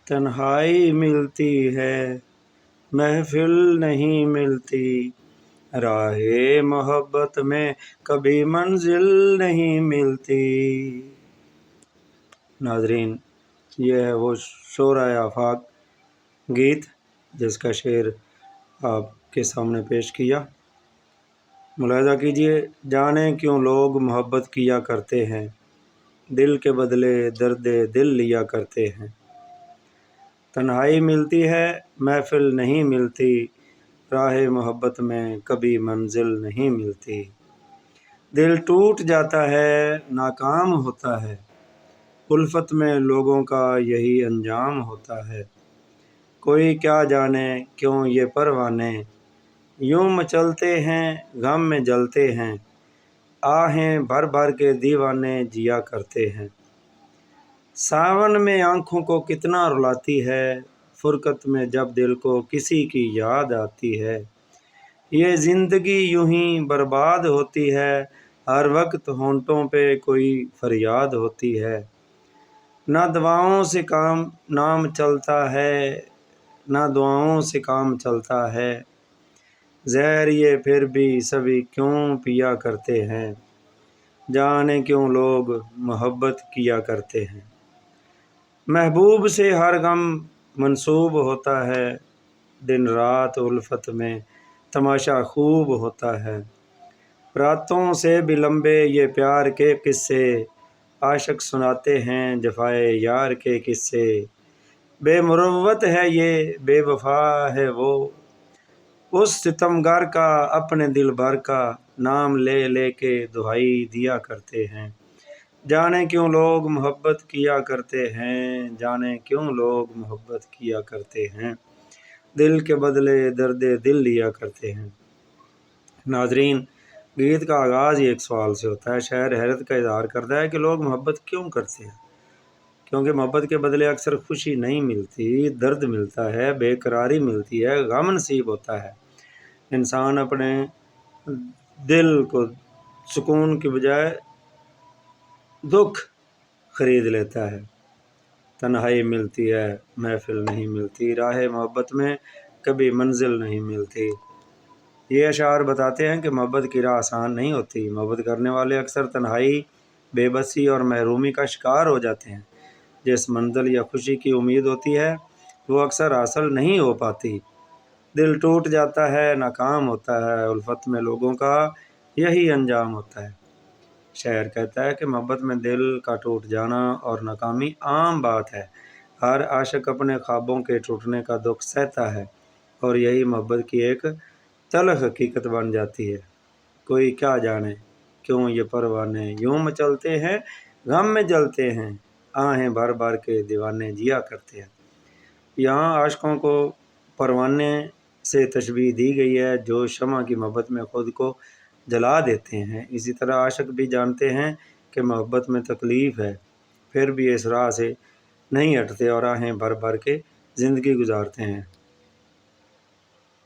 تنہائی ملتی ہے محفل نہیں ملتی، راہ محبت میں کبھی منزل نہیں ملتی۔ ناظرین، یہ ہے وہ شعرائے آفاق گیت جس کا شعر آپ کے سامنے پیش کیا۔ ملاحظہ کیجئے، جانے کیوں لوگ محبت کیا کرتے ہیں، دل کے بدلے درد دل لیا کرتے ہیں۔ تنہائی ملتی ہے محفل نہیں ملتی، راہ محبت میں کبھی منزل نہیں ملتی۔ دل ٹوٹ جاتا ہے ناکام ہوتا ہے، الفت میں لوگوں کا یہی انجام ہوتا ہے۔ کوئی کیا جانے کیوں یہ پروانے، یوں مچلتے ہیں غم میں جلتے ہیں، آہیں بھر بھر کے دیوانے جیا کرتے ہیں۔ ساون میں آنکھوں کو کتنا رلاتی ہے، فرقت میں جب دل کو کسی کی یاد آتی ہے۔ یہ زندگی یوں ہی برباد ہوتی ہے، ہر وقت ہونٹوں پہ کوئی فریاد ہوتی ہے۔ نہ دعاؤں سے نام چلتا ہے، نہ دعاؤں سے کام چلتا ہے، زہر یہ پھر بھی سبھی کیوں پیا کرتے ہیں، جانے کیوں لوگ محبت کیا کرتے ہیں۔ محبوب سے ہر غم منسوب ہوتا ہے، دن رات الفت میں تماشا خوب ہوتا ہے۔ راتوں سے بھی لمبے یہ پیار کے قصے، عاشق سناتے ہیں جفائے یار کے قصے۔ بے مروت ہے یہ بے وفا ہے وہ، اس ستمگر کا اپنے دل بھر کا، نام لے لے کے دہائی دیا کرتے ہیں۔ جانے کیوں لوگ محبت کیا کرتے ہیں، جانے کیوں لوگ محبت کیا کرتے ہیں، دل کے بدلے درد دل لیا کرتے ہیں۔ ناظرین، گیت کا آغاز ہی ایک سوال سے ہوتا ہے۔ شاعر حیرت کا اظہار کرتا ہے کہ لوگ محبت کیوں کرتے ہیں، کیونکہ محبت کے بدلے اکثر خوشی نہیں ملتی، درد ملتا ہے، بے قراری ملتی ہے، غم نصیب ہوتا ہے۔ انسان اپنے دل کو سکون کی بجائے دکھ خرید لیتا ہے۔ تنہائی ملتی ہے محفل نہیں ملتی، راہ محبت میں کبھی منزل نہیں ملتی۔ یہ اشعار بتاتے ہیں کہ محبت کی راہ آسان نہیں ہوتی۔ محبت کرنے والے اکثر تنہائی، بے بسی اور محرومی کا شکار ہو جاتے ہیں۔ جس منزل یا خوشی کی امید ہوتی ہے وہ اکثر حاصل نہیں ہو پاتی۔ دل ٹوٹ جاتا ہے، ناکام ہوتا ہے، الفت میں لوگوں کا یہی انجام ہوتا ہے۔ شاعر کہتا ہے کہ محبت میں دل کا ٹوٹ جانا اور ناکامی عام بات ہے۔ ہر عاشق اپنے خوابوں کے ٹوٹنے کا دکھ سہتا ہے، اور یہی محبت کی ایک تلخ حقیقت بن جاتی ہے۔ کوئی کیا جانے کیوں یہ پروانے، یوں مچلتے ہیں غم میں جلتے ہیں، آہیں بھر بھر کے دیوانے جیا کرتے ہیں۔ یہاں عاشقوں کو پروانے سے تشبیہ دی گئی ہے جو شمع کی محبت میں خود کو جلا دیتے ہیں۔ اسی طرح عاشق بھی جانتے ہیں کہ محبت میں تکلیف ہے، پھر بھی اس راہ سے نہیں ہٹتے اور آہیں بھر بھر کے زندگی گزارتے ہیں۔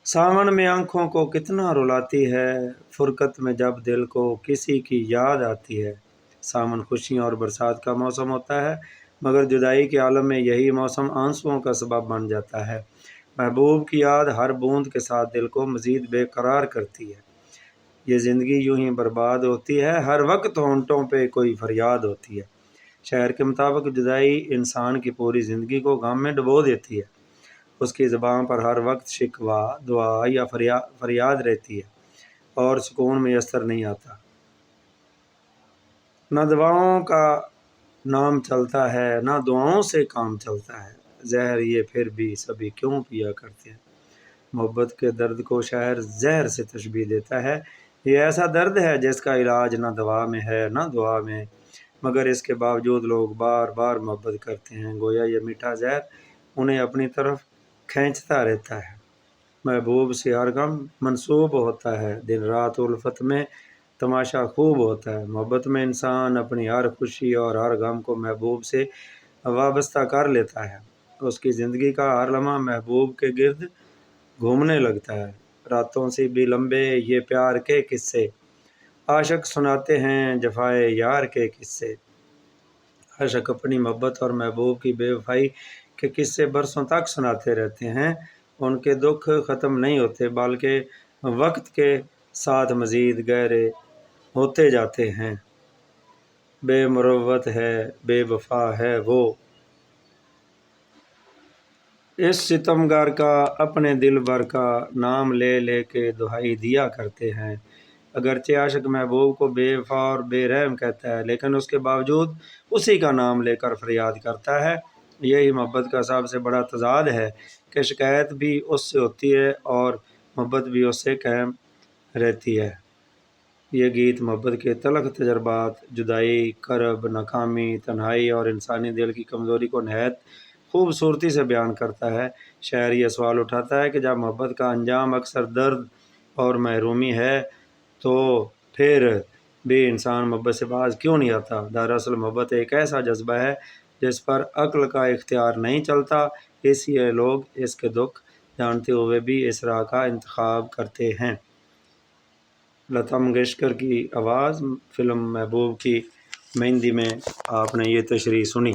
ساون میں آنکھوں کو کتنا رلاتی ہے، فرقت میں جب دل کو کسی کی یاد آتی ہے۔ ساون خوشیوں اور برسات کا موسم ہوتا ہے، مگر جدائی کے عالم میں یہی موسم آنسوؤں کا سبب بن جاتا ہے۔ محبوب کی یاد ہر بوند کے ساتھ دل کو مزید بے قرار کرتی ہے۔ یہ زندگی یوں ہی برباد ہوتی ہے، ہر وقت ہونٹوں پہ کوئی فریاد ہوتی ہے۔ شاعر کے مطابق جدائی انسان کی پوری زندگی کو غم میں ڈبو دیتی ہے۔ اس کی زبان پر ہر وقت شکوہ، دعا یا فریاد رہتی ہے، اور سکون میسر نہیں آتا۔ نہ دعاؤں کا نام چلتا ہے، نہ دعاؤں سے کام چلتا ہے، زہر یہ پھر بھی سبھی کیوں پیا کرتے ہیں۔ محبت کے درد کو شاعر زہر سے تشبیہ دیتا ہے۔ یہ ایسا درد ہے جس کا علاج نہ دوا میں ہے نہ دعا میں، مگر اس کے باوجود لوگ بار بار محبت کرتے ہیں، گویا یہ میٹھا زہر انہیں اپنی طرف کھینچتا رہتا ہے۔ محبوب سے ہر غم منسوب ہوتا ہے، دن رات الفت میں تماشا خوب ہوتا ہے۔ محبت میں انسان اپنی ہر خوشی اور ہر غم کو محبوب سے وابستہ کر لیتا ہے۔ اس کی زندگی کا ہر لمحہ محبوب کے گرد گھومنے لگتا ہے۔ راتوں سے بھی لمبے یہ پیار کے قصے، عاشق سناتے ہیں جفائے یار کے قصے۔ عاشق اپنی محبت اور محبوب کی بے وفائی کہ قصے برسوں تک سناتے رہتے ہیں، ان کے دکھ ختم نہیں ہوتے بلکہ وقت کے ساتھ مزید گہرے ہوتے جاتے ہیں۔ بے مروت ہے، بے وفا ہے وہ، اس ستمگر کا اپنے دل بھر کا نام لے لے کے دہائی دیا کرتے ہیں۔ اگرچہ عاشق محبوب کو بے وفا اور بے رحم کہتا ہے، لیکن اس کے باوجود اسی کا نام لے کر فریاد کرتا ہے۔ یہی محبت کا سب سے بڑا تضاد ہے کہ شکایت بھی اس سے ہوتی ہے اور محبت بھی اس سے قائم رہتی ہے۔ یہ گیت محبت کے تلخ تجربات، جدائی، کرب، ناکامی، تنہائی اور انسانی دل کی کمزوری کو نہایت خوبصورتی سے بیان کرتا ہے۔ شاعر یہ سوال اٹھاتا ہے کہ جب محبت کا انجام اکثر درد اور محرومی ہے تو پھر بھی انسان محبت سے باز کیوں نہیں آتا؟ دراصل محبت ایک ایسا جذبہ ہے جس پر عقل کا اختیار نہیں چلتا، اس لیے لوگ اس کے دکھ جانتے ہوئے بھی اس راہ کا انتخاب کرتے ہیں۔ لتا منگیشکر کی آواز، فلم محبوب کی مہندی میں آپ نے یہ تشریح سنی۔